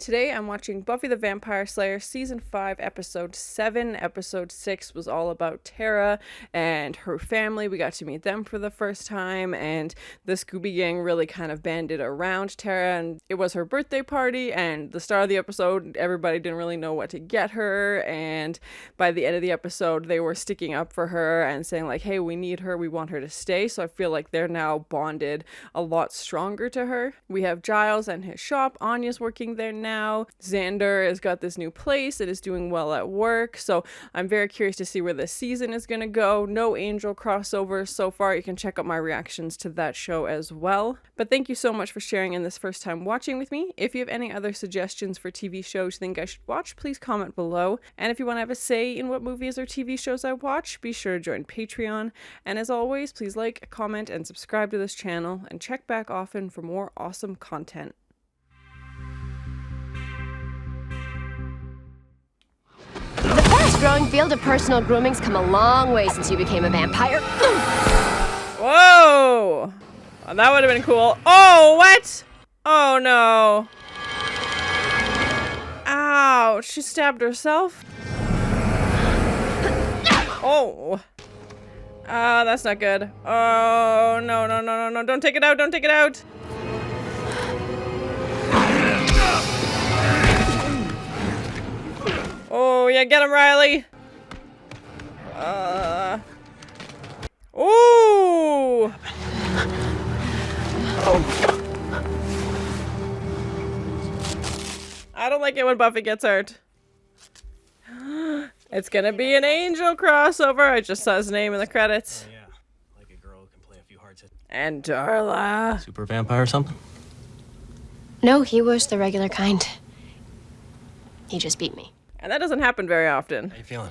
Today I'm watching Buffy the Vampire Slayer Season 5, Episode 7. Episode 6 was all about Tara and her family. We got to meet them for the first time, and the Scooby Gang really kind of banded around Tara, and it was her birthday party, and the start of the episode, everybody didn't really know what to get her, and by the end of the episode, they were sticking up for her and saying like, hey, we need her, we want her to stay, so I feel like they're now bonded a lot stronger to her. We have Giles and his shop. Anya's working there now. Xander has got this new place and is doing well at work, so I'm very curious to see where this season is going to go. No Angel crossover so far. You can check out my reactions to that show as well. But thank you so much for sharing in this first time watching with me. If you have any other suggestions for TV shows you think I should watch, please comment below. And if you want to have a say in what movies or TV shows I watch, be sure to join Patreon. And as always, please like, comment, and subscribe to this channel, and check back often for more awesome content. The fast-growing field of personal grooming's come a long way since you became a vampire. Whoa! Oh, that would have been cool. Oh, what? Oh, no. Ow, she stabbed herself? Oh. Oh, that's not good. Oh, no, no, no, no, no. Don't take it out, don't take it out. Oh, yeah, get him, Riley. Ooh. I don't like it when Buffy gets hurt. It's gonna be an Angel crossover. I just saw his name in the credits. Oh, yeah. Like a girl who can play a few hard hits. And Darla. Super vampire or something? No, he was the regular kind. He just beat me. And that doesn't happen very often. How you feeling?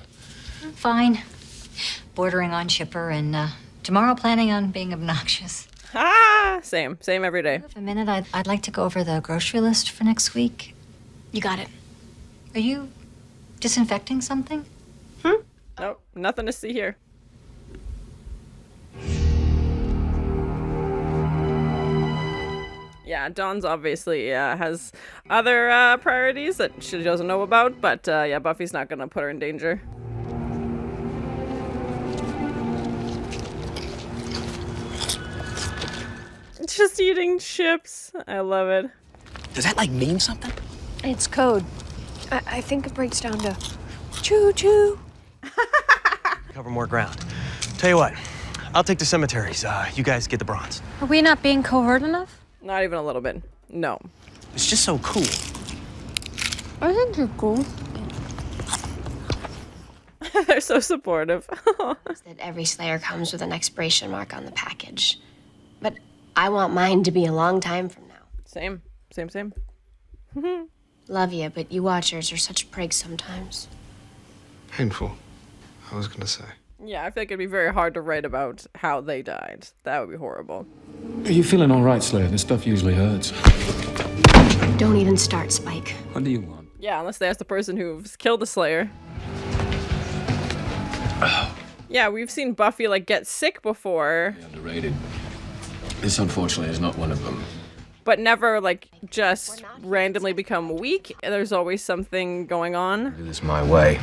Fine. Bordering on chipper, and tomorrow planning on being obnoxious. Ah, same every day. For a minute, I'd like to go over the grocery list for next week. You got it. Are you disinfecting something? Nope, nothing to see here. Yeah, Dawn's obviously has other priorities that she doesn't know about, but yeah, Buffy's not gonna put her in danger. Just eating chips. I love it. Does that, like, mean something? It's code. I think it breaks down to choo-choo. Cover more ground. Tell you what, I'll take the cemeteries. You guys get the bronze. Are we not being covert enough? Not even a little bit. No. It's just so cool. I think you're cool. They're so supportive. That every Slayer comes with an expiration mark on the package. But I want mine to be a long time from now. Same. Love you, but you watchers are such prigs sometimes. Painful, I was gonna say. Yeah, I feel like it'd be very hard to write about how they died. That would be horrible. Are you feeling all right, Slayer? This stuff usually hurts. Don't even start, Spike. What do you want? Yeah, unless they ask the person who's killed the Slayer. Yeah, we've seen Buffy, like, get sick before. Underrated. This, unfortunately, is not one of them. But never, like, just randomly become weak. There's always something going on. Do this my way.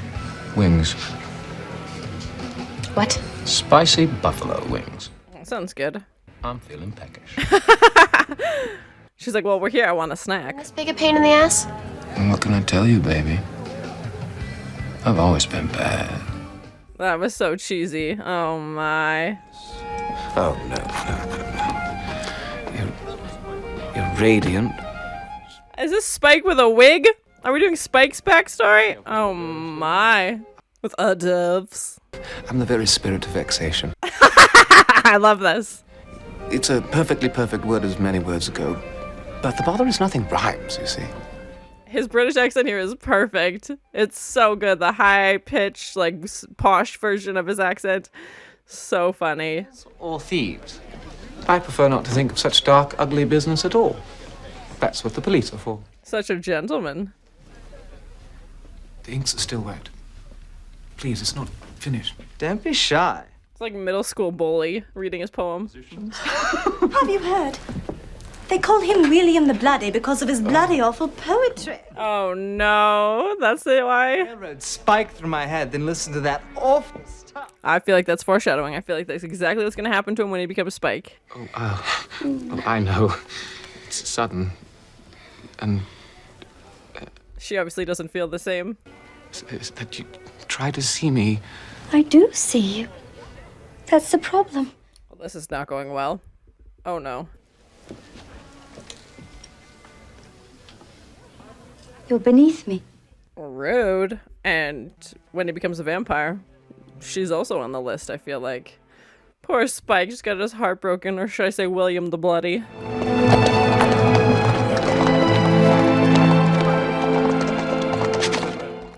Wings. What? Spicy buffalo wings. Sounds good. I'm feeling peckish. She's like, well, we're here. I want a snack. This big a pain in the ass? And what can I tell you, baby? I've always been bad. That was so cheesy. Oh, my. Oh, no. You're radiant. Is this Spike with a wig? Are we doing Spike's backstory? Oh, my. With doves. I'm the very spirit of vexation. I love this. It's a perfectly perfect word as many words ago. But the bother is nothing rhymes, you see. His British accent here is perfect. It's so good. The high-pitched, like, posh version of his accent. So funny. Or thieves. I prefer not to think of such dark, ugly business at all. That's what the police are for. Such a gentleman. The inks are still wet. Please, it's not finished. Don't be shy. It's like middle school bully reading his poem. Have you heard? They call him William the Bloody because of his bloody awful poetry. Oh no, that's it. Why? Railroad spike through my head, then listen to that awful stuff. I feel like that's foreshadowing. I feel like that's exactly what's going to happen to him when he becomes Spike. Well, I know. It's sudden. And She obviously doesn't feel the same. is that you try to see me. I do see you. That's the problem. Well, this is not going well. Oh no. You're beneath me. Rude. And when he becomes a vampire, she's also on the list, I feel like. Poor Spike just got his heart broken, or should I say William the Bloody.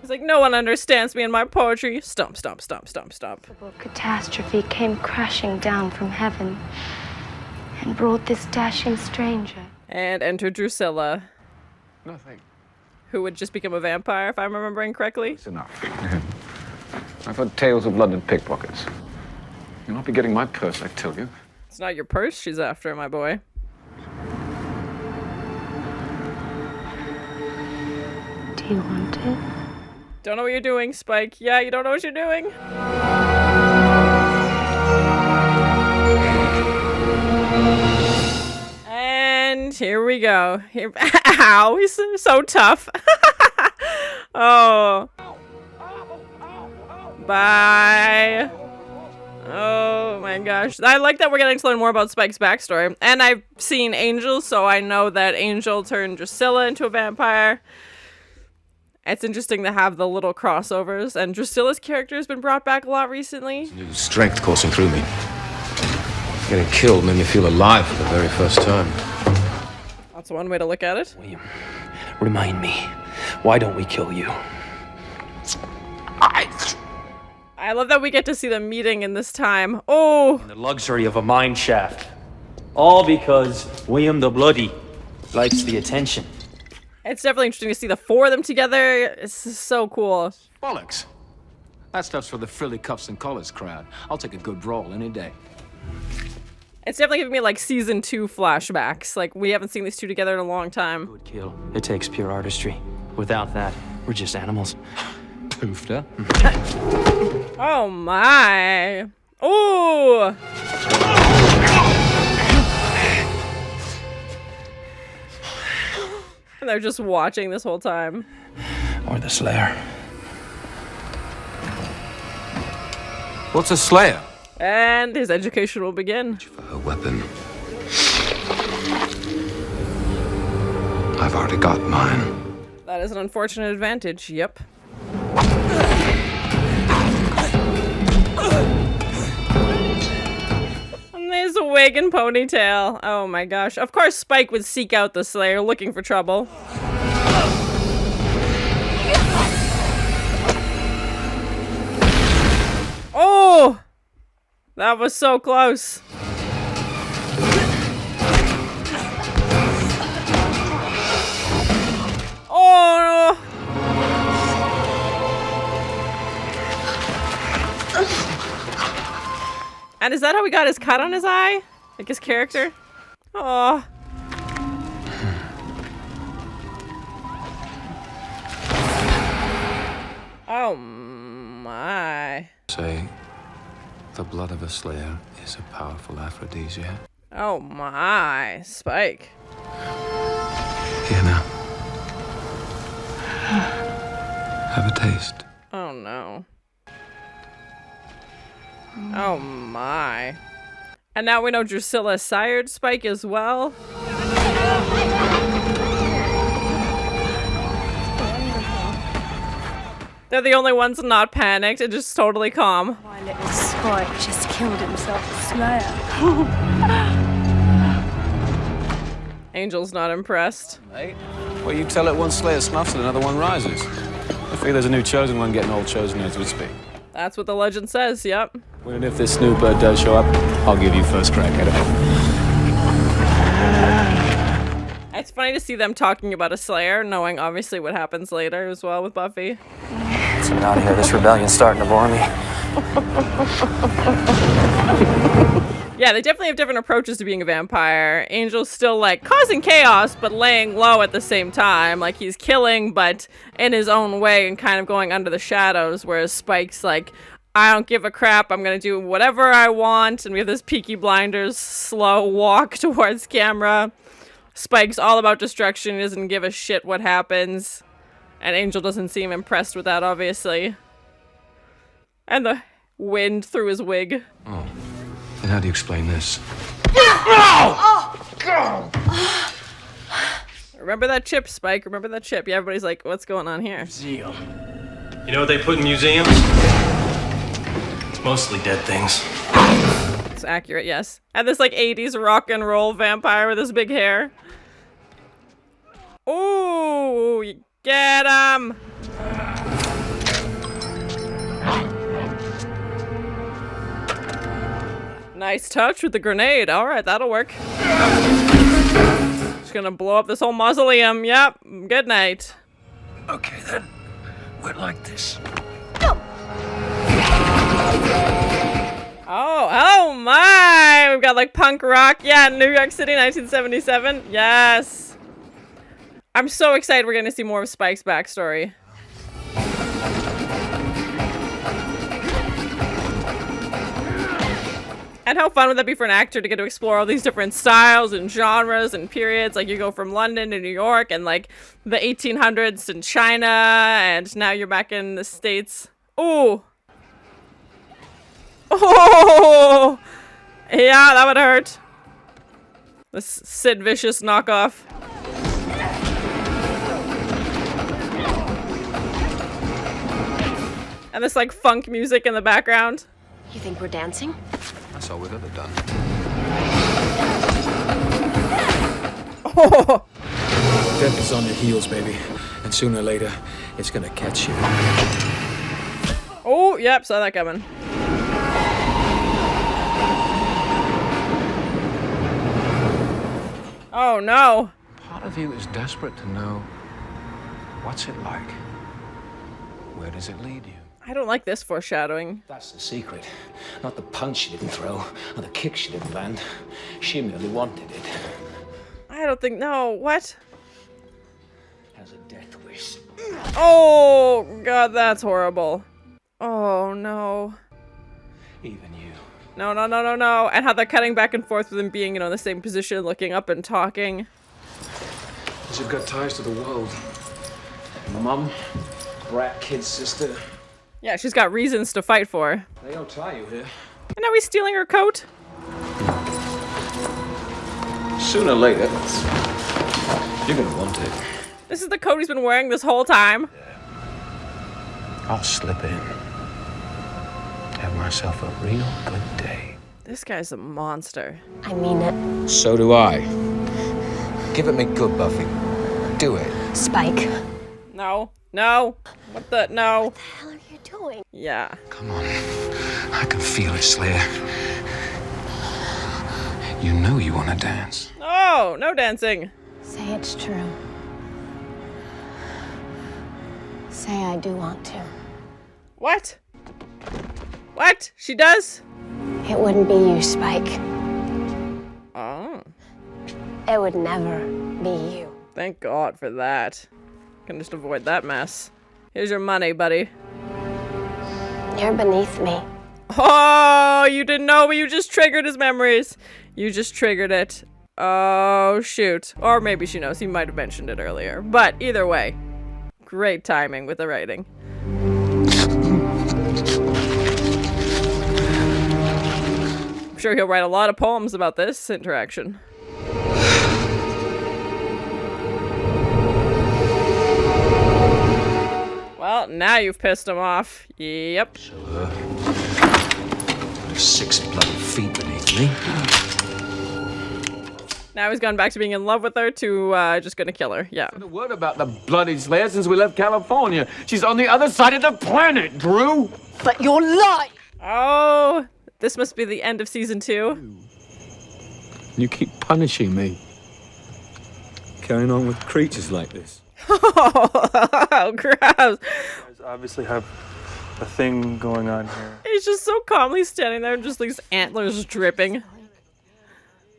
He's like, no one understands me and my poetry. Stomp, stomp, stomp, stomp, stomp. Catastrophe came crashing down from heaven and brought this dashing stranger. And enter Drusilla, Nothing. who would just become a vampire, if I'm remembering correctly. It's enough. I've heard tales of London pickpockets. You'll not be getting my purse, I tell you. It's not your purse she's after, my boy. Do you want it? Don't know what you're doing, Spike. Yeah, you don't know what you're doing. And here we go. Here, ow, he's so tough. Oh. Bye. Oh my gosh. I like that we're getting to learn more about Spike's backstory. And I've seen Angel, so I know that Angel turned Drusilla into a vampire. It's interesting to have the little crossovers, and Drusilla's character has been brought back a lot recently. New strength coursing through me. Getting killed made me feel alive for the very first time. That's one way to look at it. William, remind me, why don't we kill you? I love that we get to see them meeting in this time. Oh! The luxury of a mine shaft. All because William the Bloody likes the attention. It's definitely interesting to see the four of them together. It's just so cool. Bollocks. That stuff's for the frilly cuffs and collars crowd. I'll take a good brawl any day. It's definitely giving me like season 2 flashbacks. Like, we haven't seen these two together in a long time. Good kill. It takes pure artistry. Without that, we're just animals. Poofed, huh? Oh my. Ooh! And they're just watching this whole time. Or the Slayer. What's a Slayer? And his education will begin. For her weapon. I've already got mine. That is an unfortunate advantage, yep. And there's a wig and ponytail. Oh my gosh. Of course Spike would seek out the Slayer looking for trouble. Oh! That was so close. Oh no! And is that how he got his cut on his eye? Like his character? Oh. Oh my. Say, the blood of a Slayer is a powerful aphrodisiac. Oh my. Spike. Here now. Have a taste. Oh no. Oh my. And now we know Drusilla sired Spike as well. They're the only ones not panicked and just totally calm. My little Spike just killed himself a Slayer. Angel's not impressed. Mate, well, you tell it one Slayer snuffs and another one rises. I figure there's a new chosen one getting old chosen as we speak. That's what the legend says, yep. When and if this new bird does show up, I'll give you first crack at it. It's funny to see them talking about a Slayer, knowing obviously what happens later as well with Buffy. Let's get out of here. This rebellion's starting to bore me. Yeah, they definitely have different approaches to being a vampire. Angel's still, like, causing chaos, but laying low at the same time. Like, he's killing, but in his own way and kind of going under the shadows, whereas Spike's like, I don't give a crap, I'm gonna do whatever I want, and we have this Peaky Blinders slow walk towards camera. Spike's all about destruction, he doesn't give a shit what happens. And Angel doesn't seem impressed with that, obviously. And the wind through his wig. Oh. And how do you explain this? Remember that chip, Spike, remember that chip. Yeah, everybody's like, what's going on here? Museum. You know what they put in museums? Mostly dead things. It's accurate, yes. And this like 80s rock and roll vampire with his big hair. Ooh, you get him! Nice touch with the grenade. Alright, that'll work. Just gonna blow up this whole mausoleum. Yep, good night. Okay, then. We're like this. Oh my! We've got like punk rock. Yeah, New York City, 1977. Yes. I'm so excited we're gonna see more of Spike's backstory. And how fun would that be for an actor to get to explore all these different styles and genres and periods? Like, you go from London to New York and, like, the 1800s to China, and now you're back in the States. Ooh. Oh! Yeah, that would hurt. This Sid Vicious knockoff. And this, like, funk music in the background. You think we're dancing? That's all we've ever done. Oh! Death is on your heels, baby. And sooner or later, it's gonna catch you. Oh, yep, saw that coming. Oh, no. Part of you is desperate to know what's it like. Where does it lead you? I don't like this foreshadowing. That's the secret. Not the punch she didn't throw, or the kick she didn't land. She merely wanted it. I don't think, no, what? As a death wish. Oh, God, that's horrible. Oh, no. Even you. No, no, no, no, no. And how they're cutting back and forth with him being, you know, in the same position, looking up and talking. Because you've got ties to the world. Mum, brat, kid, sister. Yeah, she's got reasons to fight for. They don't tie you here. And now he's stealing her coat? Sooner or later, you're gonna want it. This is the coat he's been wearing this whole time? I'll slip in. Have myself a real good day. This guy's a monster. I mean it. So do I. Give it me good, Buffy. Do it. Spike. No. No. What the? No. What the hell are you doing? Yeah. Come on. I can feel it, Slayer. You know you want to dance. No. No dancing. Say it's true. Say I do want to. What? What? She does? It wouldn't be you, Spike. Oh. It would never be you. Thank God for that. Can just avoid that mess. Here's your money, buddy. You're beneath me. Oh, you didn't know, but you just triggered his memories. You just triggered it. Oh, shoot. Or maybe she knows. He might have mentioned it earlier. But either way, great timing with the writing. I'm sure he'll write a lot of poems about this interaction. Well, now you've pissed him off. Yep. So, there's 6 bloody feet beneath me. Now he's gone back to being in love with her to just gonna kill her. Yeah. A word about the bloody Slayer since we left California. She's on the other side of the planet, Drew. But you're lying. Oh, this must be the end of season 2. You keep punishing me. Carrying on with creatures like this. Oh, gross. You guys obviously have a thing going on here. He's just so calmly standing there, just these antlers dripping.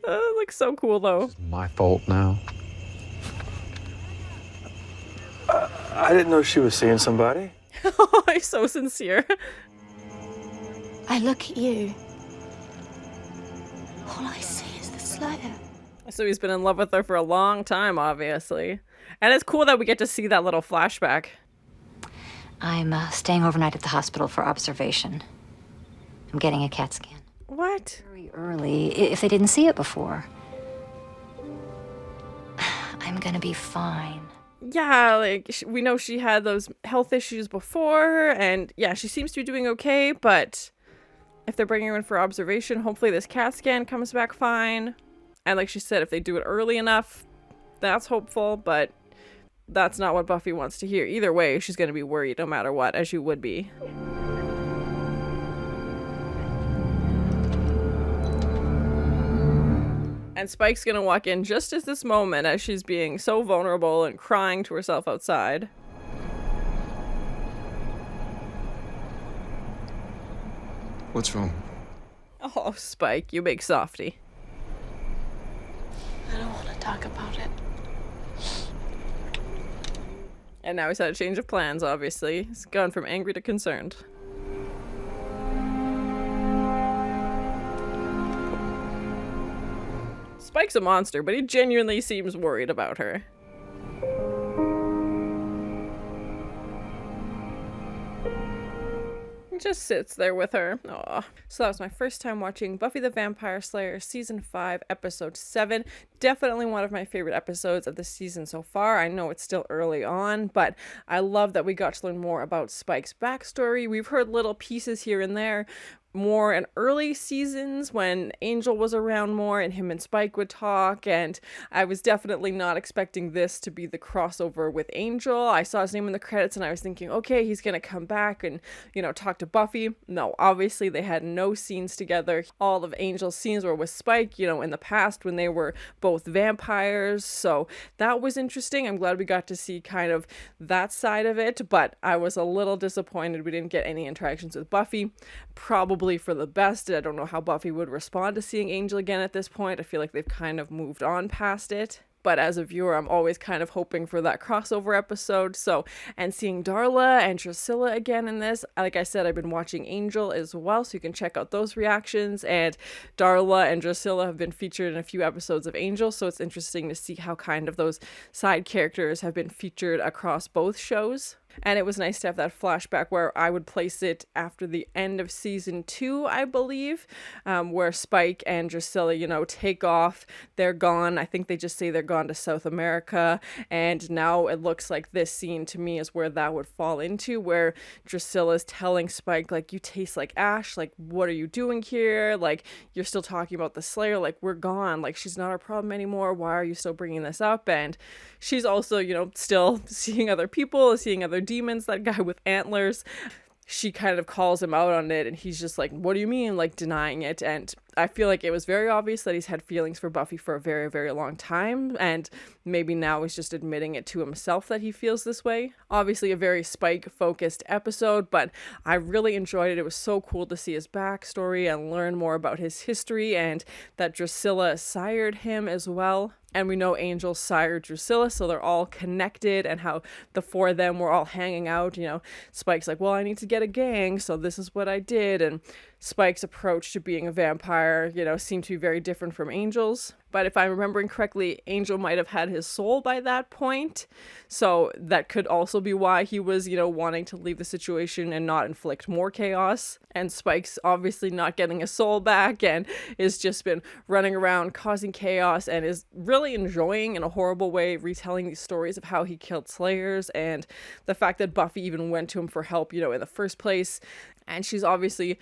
Looks so cool, though. My fault now. I didn't know she was seeing somebody. Oh, he's so sincere. I look at you. All I see is the Slayer. So he's been in love with her for a long time, obviously. And it's cool that we get to see that little flashback. I'm staying overnight at the hospital for observation. I'm getting a CAT scan. What? Very early, if they didn't see it before. I'm gonna be fine. Yeah, like, we know she had those health issues before, and yeah, she seems to be doing okay, but if they're bringing her in for observation, hopefully this CAT scan comes back fine. And like she said, if they do it early enough, that's hopeful, but that's not what Buffy wants to hear. Either way, she's going to be worried no matter what, as you would be. And Spike's going to walk in just as this moment as she's being so vulnerable and crying to herself outside. What's wrong? Oh, Spike, you big softy. I don't want to talk about it. And now he's had a change of plans, obviously. He's gone from angry to concerned. Spike's a monster, but he genuinely seems worried about her. He just sits there with her. Aww. So that was my first time watching Buffy the Vampire Slayer Season 5, Episode 7. Definitely one of my favorite episodes of the season so far. I know it's still early on, but I love that we got to learn more about Spike's backstory. We've heard little pieces here and there, more in early seasons when Angel was around more and him and Spike would talk, and I was definitely not expecting this to be the crossover with Angel. I saw his name in the credits and I was thinking, okay, he's gonna come back and, you know, talk to Buffy. No, obviously they had no scenes together. All of Angel's scenes were with Spike, you know, in the past when they were both vampires, so that was interesting. I'm glad we got to see kind of that side of it, but I was a little disappointed we didn't get any interactions with Buffy. Probably for the best. I don't know how Buffy would respond to seeing Angel again at this point. I feel like they've kind of moved on past it. But as a viewer, I'm always kind of hoping for that crossover episode. So, and seeing Darla and Drusilla again in this. Like I said, I've been watching Angel as well, so you can check out those reactions. And Darla and Drusilla have been featured in a few episodes of Angel, so it's interesting to see how kind of those side characters have been featured across both shows. And it was nice to have that flashback where I would place it after the end of season 2, I believe, where Spike and Drusilla, you know, take off. They're gone. I think they just say they're gone to South America. And now it looks like this scene to me is where that would fall into, where Drusilla's telling Spike, like, you taste like ash. Like, what are you doing here? Like, you're still talking about the Slayer. Like, we're gone. Like, she's not our problem anymore. Why are you still bringing this up? And she's also, you know, still seeing other people, seeing other demons, that guy with antlers. She kind of calls him out on it and he's just like, what do you mean, like, denying it? And I feel like it was very obvious that he's had feelings for Buffy for a very, very long time, and maybe now he's just admitting it to himself that he feels this way. Obviously a very Spike-focused episode, but I really enjoyed it. It was so cool to see his backstory and learn more about his history, and that Drusilla sired him as well. And we know Angel sired Drusilla, so they're all connected, and how the four of them were all hanging out. You know, Spike's like, well, I need to get a gang, so this is what I did. And Spike's approach to being a vampire, you know, seemed to be very different from Angel's. But if I'm remembering correctly, Angel might have had his soul by that point. So that could also be why he was, you know, wanting to leave the situation and not inflict more chaos. And Spike's obviously not getting his soul back and has just been running around causing chaos and is really enjoying, in a horrible way, retelling these stories of how he killed Slayers, and the fact that Buffy even went to him for help, you know, in the first place. And she's obviously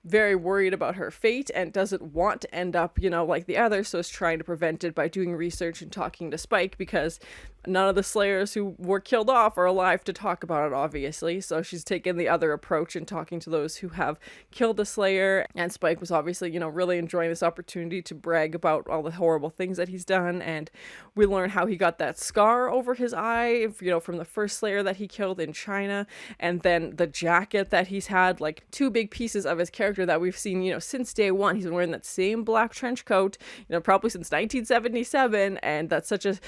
very worried about her fate and doesn't want to end up, you know, like the others, so is trying to prevent it by doing research and talking to Spike, because None of the Slayers who were killed off are alive to talk about it, obviously. So she's taken the other approach and talking to those who have killed a Slayer. And Spike was obviously, really enjoying this opportunity to brag about all the horrible things that he's done. And we learn how he got that scar over his eye, from the first Slayer that he killed in China. And then the jacket that he's had, like 2 big pieces of his character that we've seen, since day one. He's been wearing that same black trench coat, probably since 1977. And that's such a,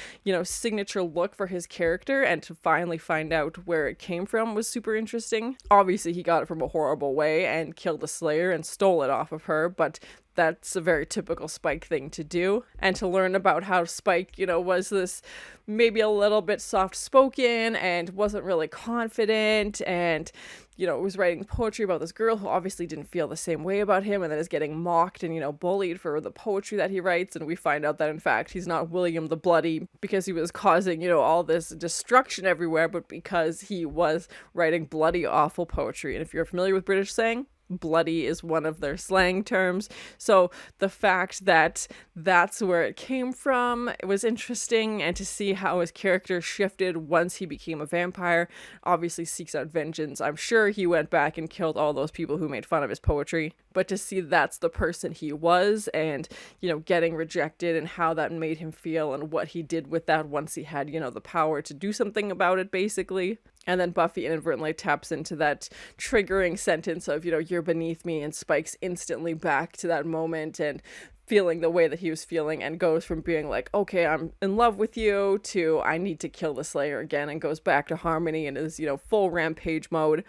signature look for his character, and to finally find out where it came from was super interesting. Obviously he got it from a horrible way and killed a Slayer and stole it off of her, but that's a very typical Spike thing to do. And to learn about how Spike, was this maybe a little bit soft-spoken and wasn't really confident, and was writing poetry about this girl who obviously didn't feel the same way about him, and then is getting mocked and, bullied for the poetry that he writes. And we find out that, in fact, he's not William the Bloody because he was causing, all this destruction everywhere, but because he was writing bloody, awful poetry. And if you're familiar with British slang, bloody is one of their slang terms. So the fact that that's where it came from, it was interesting, and to see how his character shifted once he became a vampire. Obviously seeks out vengeance. I'm sure he went back and killed all those people who made fun of his poetry, but to see that's the person he was, and getting rejected, and how that made him feel, and what he did with that once he had the power to do something about it, basically. And then Buffy inadvertently taps into that triggering sentence of, you're beneath me, and Spike's instantly back to that moment and feeling the way that he was feeling, and goes from being like, okay, I'm in love with you, to I need to kill the Slayer again, and goes back to Harmony and is, full rampage mode.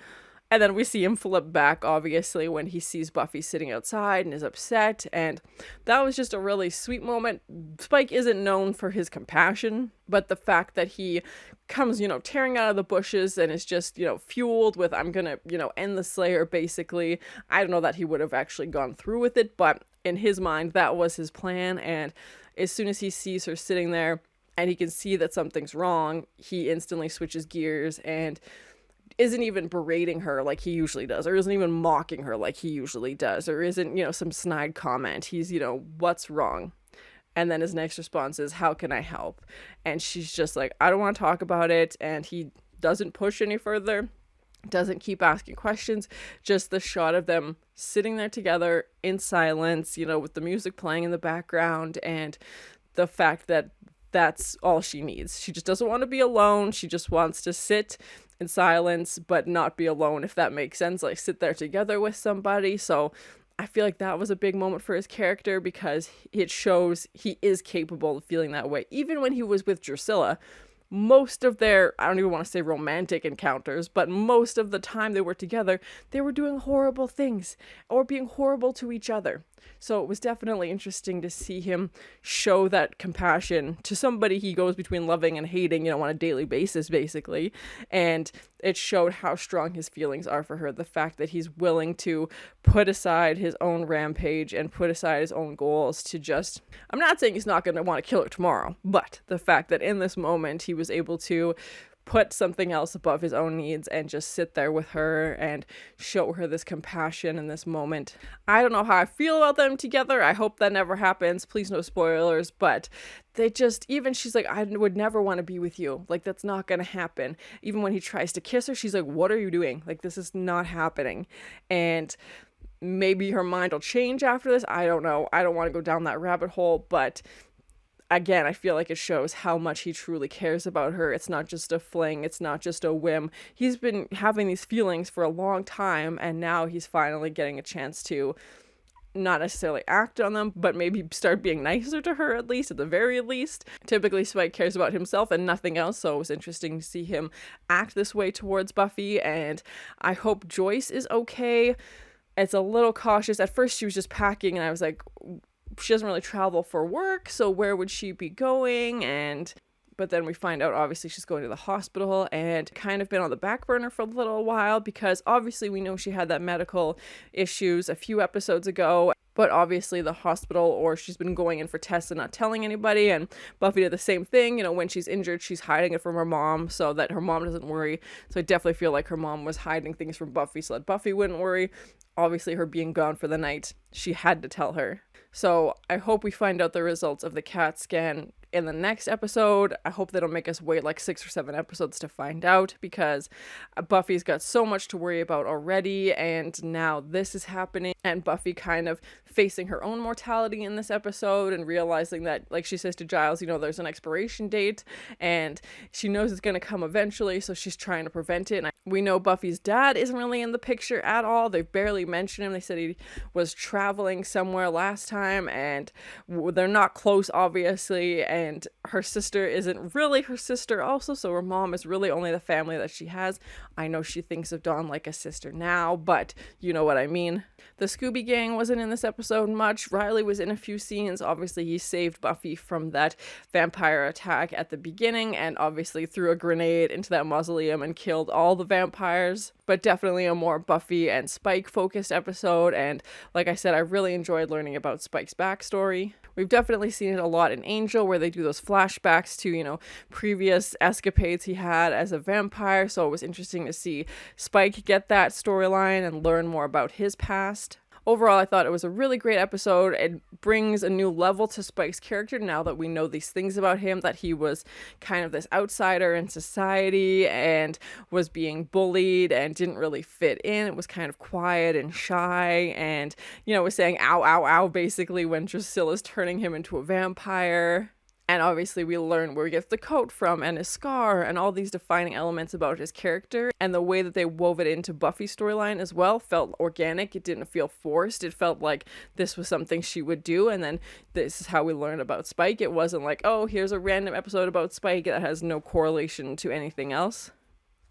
And then we see him flip back, obviously, when he sees Buffy sitting outside and is upset. And that was just a really sweet moment. Spike isn't known for his compassion, but the fact that he comes, tearing out of the bushes and is just, fueled with, I'm gonna, end the Slayer, basically. I don't know that he would have actually gone through with it, but in his mind, that was his plan. And as soon as he sees her sitting there and he can see that something's wrong, he instantly switches gears and isn't even berating her like he usually does, or isn't even mocking her like he usually does, or isn't, some snide comment. He's, what's wrong? And then his next response is, how can I help? And she's just like, I don't want to talk about it. And he doesn't push any further, doesn't keep asking questions. Just the shot of them sitting there together in silence, with the music playing in the background, and the fact that that's all she needs. She just doesn't want to be alone. She just wants to sit in silence, but not be alone, if that makes sense. Like, sit there together with somebody. So I feel like that was a big moment for his character, because it shows he is capable of feeling that way. Even when he was with Drusilla, most of their, I don't even want to say romantic encounters, but most of the time they were together, they were doing horrible things or being horrible to each other. So it was definitely interesting to see him show that compassion to somebody he goes between loving and hating, on a daily basis, basically. And it showed how strong his feelings are for her. The fact that he's willing to put aside his own rampage and put aside his own goals to just, I'm not saying he's not going to want to kill her tomorrow, but the fact that in this moment he was able to put something else above his own needs and just sit there with her and show her this compassion in this moment. I don't know how I feel about them together. I hope that never happens. Please, no spoilers. But they just, even she's like, I would never want to be with you. Like, that's not going to happen. Even when he tries to kiss her, she's like, what are you doing? Like, this is not happening. And maybe her mind will change after this. I don't know. I don't want to go down that rabbit hole, but again, I feel like it shows how much he truly cares about her. It's not just a fling. It's not just a whim. He's been having these feelings for a long time, and now he's finally getting a chance to not necessarily act on them, but maybe start being nicer to her, at least, at the very least. Typically, Spike cares about himself and nothing else, so it was interesting to see him act this way towards Buffy, and I hope Joyce is okay. It's a little cautious. At first, she was just packing, and I was like, she doesn't really travel for work, so where would she be going? But then we find out, obviously, she's going to the hospital, and kind of been on the back burner for a little while, because obviously we know she had that medical issues a few episodes ago, but obviously the hospital, or she's been going in for tests and not telling anybody. And Buffy did the same thing. When she's injured, she's hiding it from her mom so that her mom doesn't worry. So I definitely feel like her mom was hiding things from Buffy so that Buffy wouldn't worry. Obviously, her being gone for the night, she had to tell her. So I hope we find out the results of the CAT scan in the next episode. I hope they don't make us wait like 6 or 7 episodes to find out, because Buffy's got so much to worry about already, and now this is happening, and Buffy kind of facing her own mortality in this episode and realizing that, like she says to Giles, you know, there's an expiration date and she knows it's going to come eventually, so she's trying to prevent it. And we know Buffy's dad isn't really in the picture at all. They barely mention him. They said he was traveling somewhere last time, and they're not close, obviously, and her sister isn't really her sister also, so her mom is really only the family that she has. I know she thinks of Dawn like a sister now, but you know what I mean. The Scooby Gang wasn't in this episode much. Riley was in a few scenes. Obviously, he saved Buffy from that vampire attack at the beginning, and obviously threw a grenade into that mausoleum and killed all the vampires. But definitely a more Buffy and Spike focused episode, and like I said, I really enjoyed learning about Spike's backstory. We've definitely seen it a lot in Angel, where they do those flashbacks to, you know, previous escapades he had as a vampire, so it was interesting to see Spike get that storyline and learn more about his past. Overall, I thought it was a really great episode. It brings a new level to Spike's character now that we know these things about him, that he was kind of this outsider in society and was being bullied and didn't really fit in. It was kind of quiet and shy and, you know, was saying ow, ow, ow, basically, when Drusilla's turning him into a vampire. And obviously we learn where he gets the coat from and his scar and all these defining elements about his character. And the way that they wove it into Buffy's storyline as well felt organic. It didn't feel forced. It felt like this was something she would do. And then this is how we learned about Spike. It wasn't like, oh, here's a random episode about Spike that has no correlation to anything else.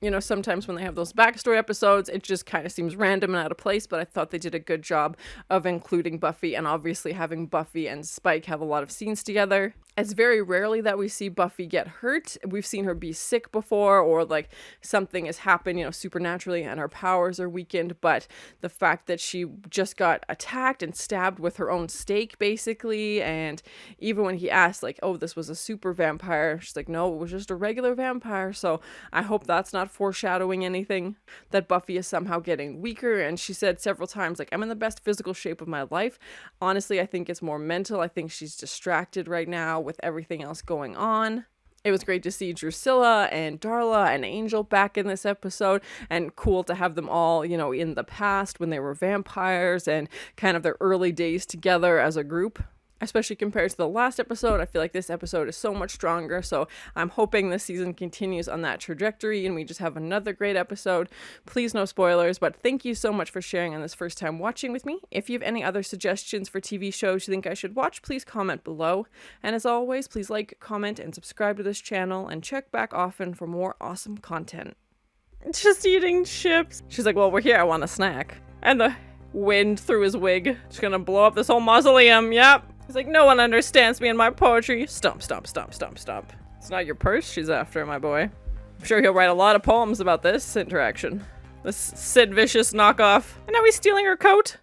You know, sometimes when they have those backstory episodes, it just kind of seems random and out of place, but I thought they did a good job of including Buffy and obviously having Buffy and Spike have a lot of scenes together. It's very rarely that we see Buffy get hurt. We've seen her be sick before, or like something has happened, you know, supernaturally and her powers are weakened, but the fact that she just got attacked and stabbed with her own stake, basically, and even when he asked, like, oh, this was a super vampire, she's like, no, it was just a regular vampire, so I hope that's not foreshadowing anything, that Buffy is somehow getting weaker. And she said several times, like, I'm in the best physical shape of my life. Honestly, I think it's more mental. I think she's distracted right now with everything else going on. It was great to see Drusilla and Darla and Angel back in this episode, and cool to have them all, you know, in the past when they were vampires and kind of their early days together as a group. Especially compared to the last episode, I feel like this episode is so much stronger, so I'm hoping this season continues on that trajectory and we just have another great episode. Please, no spoilers, but thank you so much for sharing on this first time watching with me. If you have any other suggestions for TV shows you think I should watch, please comment below. And as always, please like, comment, and subscribe to this channel, and check back often for more awesome content. Just eating chips. She's like, well, we're here, I want a snack. And the wind through his wig. Just gonna blow up this whole mausoleum, yep. He's like, no one understands me and my poetry. Stomp, stomp, stomp, stomp, stomp. It's not your purse she's after, my boy. I'm sure he'll write a lot of poems about this interaction. This Sid Vicious knockoff. And now he's stealing her coat.